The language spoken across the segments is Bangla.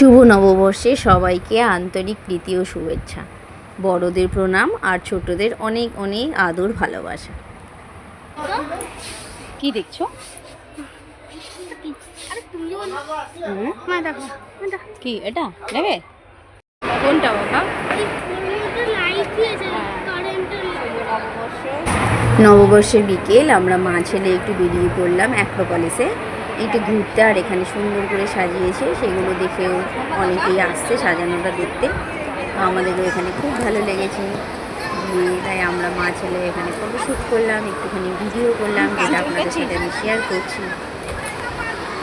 শুভ নববর্ষে সবাইকে আন্তরিক প্রীতি ও শুভেচ্ছা। বড়দের প্রণাম আর ছোটদের অনেক অনেক আদর ভালোবাসা। কি দেখছো? কি এটা নেবে? কোনটা বাবা? নববর্ষের বিকেল আমরা মা ছেলে একটু বেরিয়ে পড়লাম অ্যাক্রোপলিসে একটু ঘুরতে। আর এখানে সুন্দর করে সাজিয়েছে, সেগুলো দেখেও অনেকেই আসছে সাজানোটা দেখতে। আমাদেরও এখানে খুব ভালো লেগেছে, তাই আমরা মা ছেলে এখানে ফটোশ্যুট করলাম, একটুখানি ভিডিও করলাম, যেটা আপনাদের সাথে আমি শেয়ার করছি।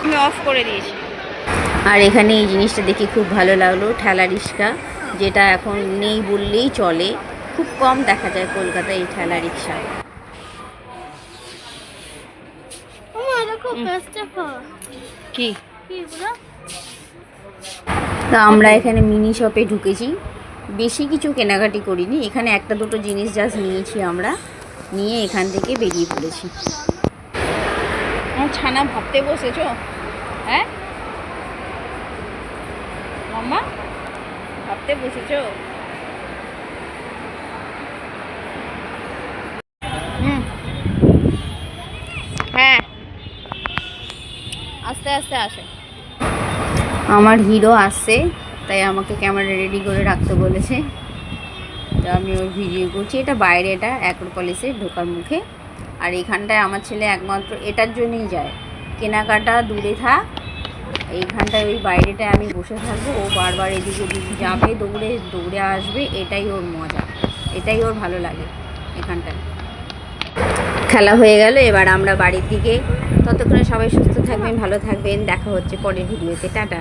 আমি অফ করে দিয়েছি। আর এখানে এই জিনিসটা দেখে খুব ভালো লাগলো, ঠেলা রিক্সা, যেটা এখন নেই বললেই চলে, খুব কম দেখা যায় কলকাতায় এই ঠেলা রিক্সা। কি তা আমরা এখানে মিনি শপে ঢুকেছি, বেশি কিছু কেনাকাটি করিনি, এখানে একটা দুটো জিনিস জাস্ট নিয়েছি আমরা, নিয়ে এখান থেকে বেরিয়ে পড়েছি। আমার ছানা ভাবতে বসেছো? হ্যাঁ মাম্মা, ভাবতে বসেছো? হ্যাঁ, আস্তে আস্তে আসে। আমার হিরো আসছে, তাই আমাকে ক্যামেরা রেডি করে রাখতে বলেছে, তো আমি ওর ভিডিও করছি। এটা বাইরে, এটা অ্যাক্রোপলিসে ঢোকার মুখে। আর এখানটায় আমার ছেলে একমাত্র এটার জন্যই যায়, কেনাকাটা দূরে থাক, এইখানটায় ওই বাইরেটায় আমি বসে থাকবো, ও বারবার এদিকে ওদিকে যাবে, দৌড়ে দৌড়ে আসবে, এটাই ওর মজা, এটাই ওর ভালো লাগে। এখানটায় খেলা হয়ে গেল, এবার আমরা বাড়ির দিকে। ততক্ষণে সবাই সুস্থ থাকবেন, ভালো থাকবেন, দেখা হচ্ছে পরের ভিডিওতে, টাটা।